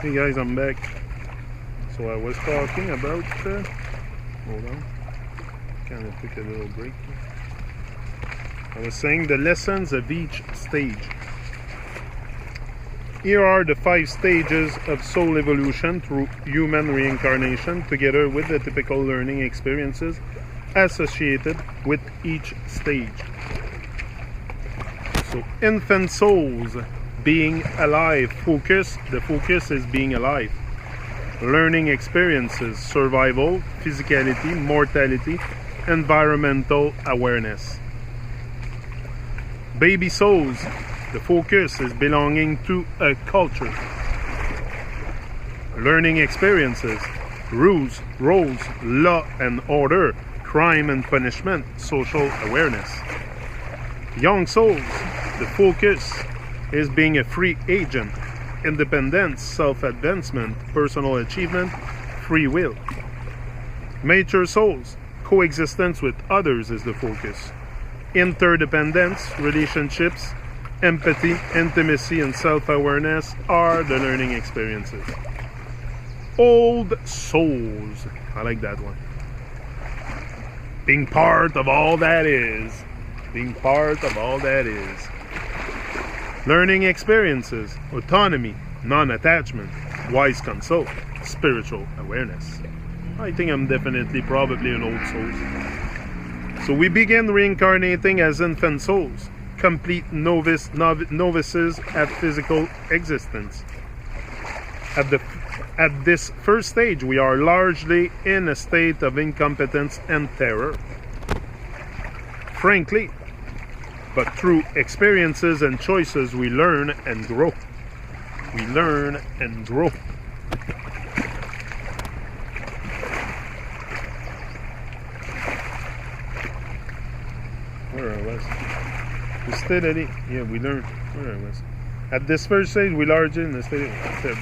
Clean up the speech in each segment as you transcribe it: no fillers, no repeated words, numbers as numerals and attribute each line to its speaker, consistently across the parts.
Speaker 1: Hey guys, I'm back. So I was talking about, hold on, kind of took a little break. I was saying the lessons of each stage. Here are the 5 stages of soul evolution through human reincarnation, together with the typical learning experiences associated with each stage. So infant souls, being alive, the focus is being alive. Learning experiences, survival, physicality, mortality, environmental awareness. Baby souls, the focus is belonging to a culture. Learning experiences, rules, roles, law and order, crime and punishment, social awareness. Young souls, the focus is being a free agent, independence, self-advancement, personal achievement, free will. Mature souls, coexistence with others is the focus. Interdependence, relationships, empathy, intimacy, and self-awareness are the learning experiences. Old souls, I like that one. Being part of all that is. Being part of all that is. Learning experiences, autonomy, non-attachment, wise consult, spiritual awareness. I think I'm definitely probably an old soul. So we begin reincarnating as infant souls, complete novices at physical existence. At this first stage, we are largely in a state of incompetence and terror. Frankly, but through experiences and choices, we learn and grow. We learn and grow. Where I was? We steadily, we learn. Where I was? At this first stage, we largely in the state,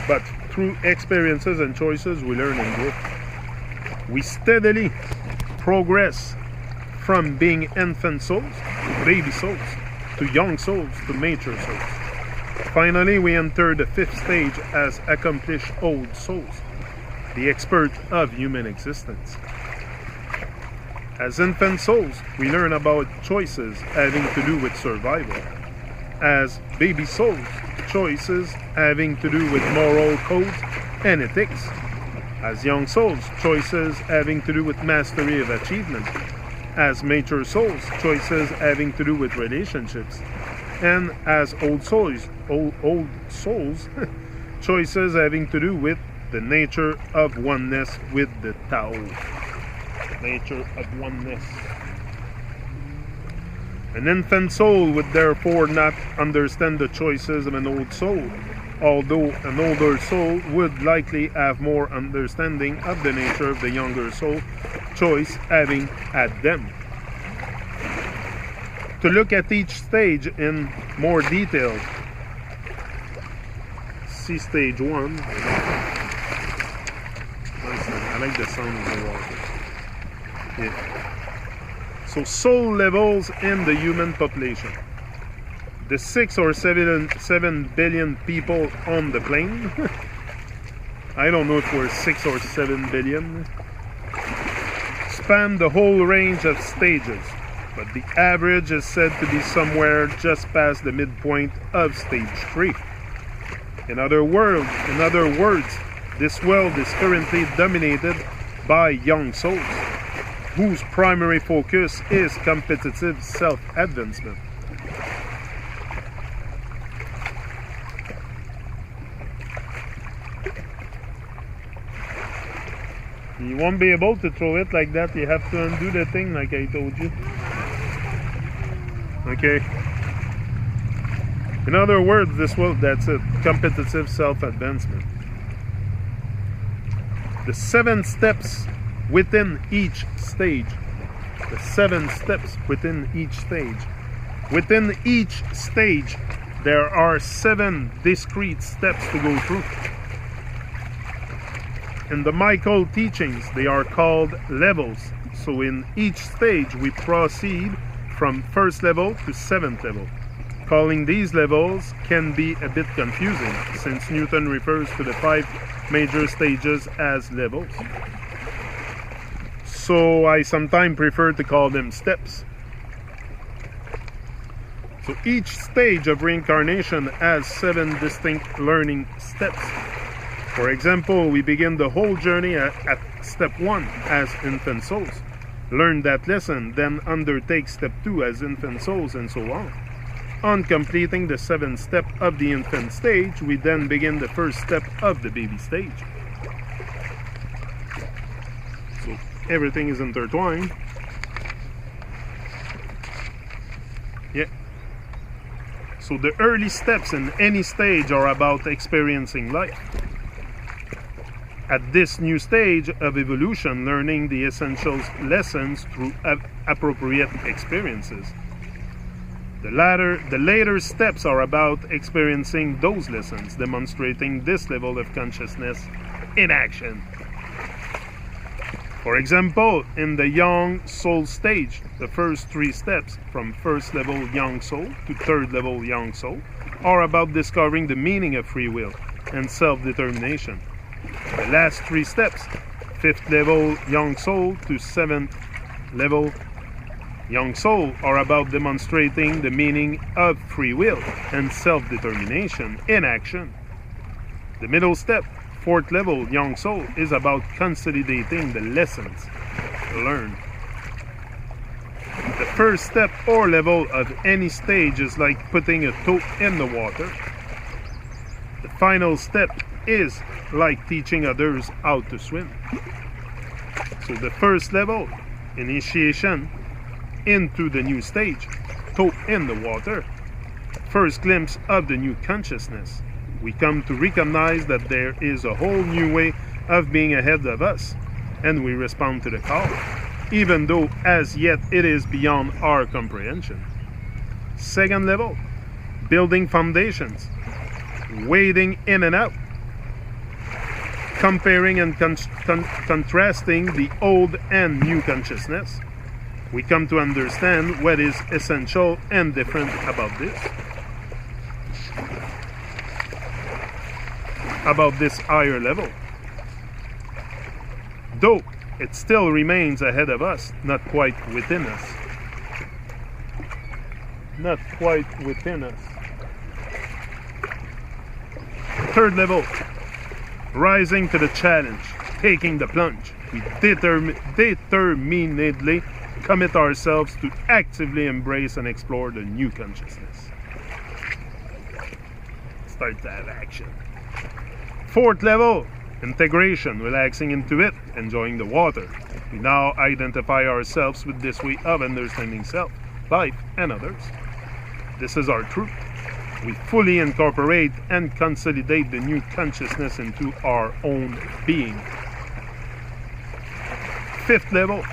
Speaker 1: but through experiences and choices, we learn and grow. We steadily progress from being infant souls to baby souls, to young souls, to mature souls. Finally, we enter the 5th stage as accomplished old souls, the expert of human existence. As infant souls, we learn about choices having to do with survival. As baby souls, choices having to do with moral codes and ethics. As young souls, choices having to do with mastery of achievement. As mature souls, choices having to do with relationships. And as old souls, choices having to do with the nature of oneness with the Tao. Nature of oneness. An infant soul would therefore not understand the choices of an old soul, although an older soul would likely have more understanding of the nature of the younger soul, choice having had them. To look at each stage in more detail, see stage 1. I like the sound of the water. So soul levels in the human population. The 6 or 7 billion people on the plane. I don't know if we're 6 or 7 billion. Span the whole range of stages, but the average is said to be somewhere just past the midpoint of stage 3. In other words, this world is currently dominated by young souls, whose primary focus is competitive self-advancement. You won't be able to throw it like that. You have to undo the thing like I told you. Okay. In other words, this world, that's it. Competitive self-advancement. The 7 steps within each stage. The 7 steps within each stage. Within each stage, there are 7 discrete steps to go through. In the Michael teachings, they are called levels. So in each stage, we proceed from 1st level to 7th level. Calling these levels can be a bit confusing, since Newton refers to the 5 major stages as levels. So I sometimes prefer to call them steps. So each stage of reincarnation has 7 distinct learning steps. For example, we begin the whole journey at step 1 as infant souls. Learn that lesson, then undertake step 2 as infant souls, and so on. On completing the 7th step of the infant stage, we then begin the first step of the baby stage. So everything is intertwined. Yeah. So the early steps in any stage are about experiencing life. At this new stage of evolution, learning the essential lessons through appropriate experiences. The later steps are about experiencing those lessons, demonstrating this level of consciousness in action. For example, in the young soul stage, the first 3 steps, from first level young soul to third level young soul, are about discovering the meaning of free will and self-determination. The last 3 steps, 5th level young soul to 7th level young soul, are about demonstrating the meaning of free will and self-determination in action. The middle step, 4th level young soul, is about consolidating the lessons learned. The first step or level of any stage is like putting a toe in the water. The final step is like teaching others how to swim. So the first level, initiation into the new stage, toe in the water, first glimpse of the new consciousness. We come to recognize that there is a whole new way of being ahead of us, and we respond to the call, even though as yet it is beyond our comprehension. Second level, building foundations, wading in and out, comparing and contrasting the old and new consciousness. We come to understand what is essential and different about this higher level. Though it still remains ahead of us, not quite within us. Not quite within us. Third level, rising to the challenge, taking the plunge. We determinedly commit ourselves to actively embrace and explore the new consciousness. Start to have action. 4th level, integration, relaxing into it, enjoying the water. We now identify ourselves with this way of understanding self, life, and others. This is our truth. We fully incorporate and consolidate the new consciousness into our own being. 5th level,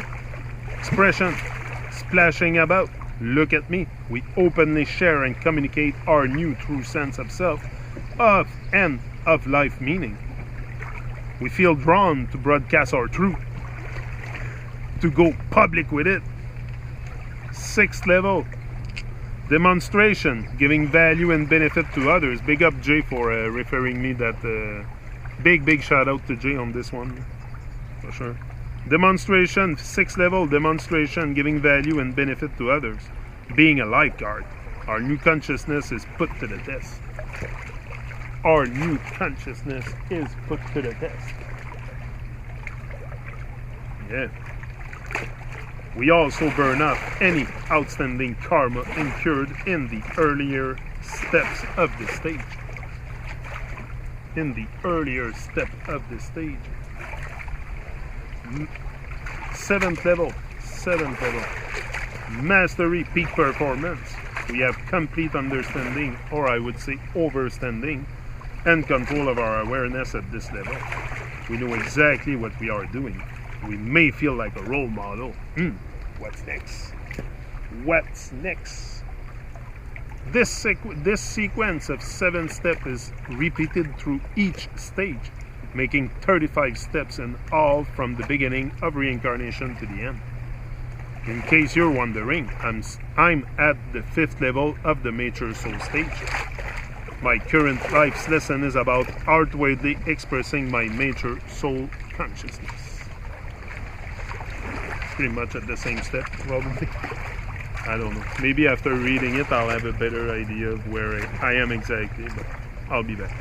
Speaker 1: expression, splashing about, look at me. We openly share and communicate our new true sense of self, of life meaning. We feel drawn to broadcast our truth, to go public with it. 6th level, demonstration, giving value and benefit to others. Big up Jay for referring me that. Big shout out to Jay on this one, for sure. Demonstration, 6th level, demonstration, giving value and benefit to others. Being a lifeguard. Our new consciousness is put to the test. Our new consciousness is put to the test. Yeah. We also burn up any outstanding karma incurred in the earlier steps of the stage. In the earlier step of the stage. 7th level, mastery, peak performance. We have complete understanding, or I would say overstanding, and control of our awareness at this level. We know exactly what we are doing. We may feel like a role model. What's next? What's next? This sequence of 7 steps is repeated through each stage, making 35 steps in all from the beginning of reincarnation to the end. In case you're wondering, I'm at the 5th level of the mature soul stage. My current life's lesson is about outwardly expressing my mature soul consciousness. Pretty much at the same step, probably. I don't know. Maybe after reading it, I'll have a better idea of where I am exactly, but I'll be back.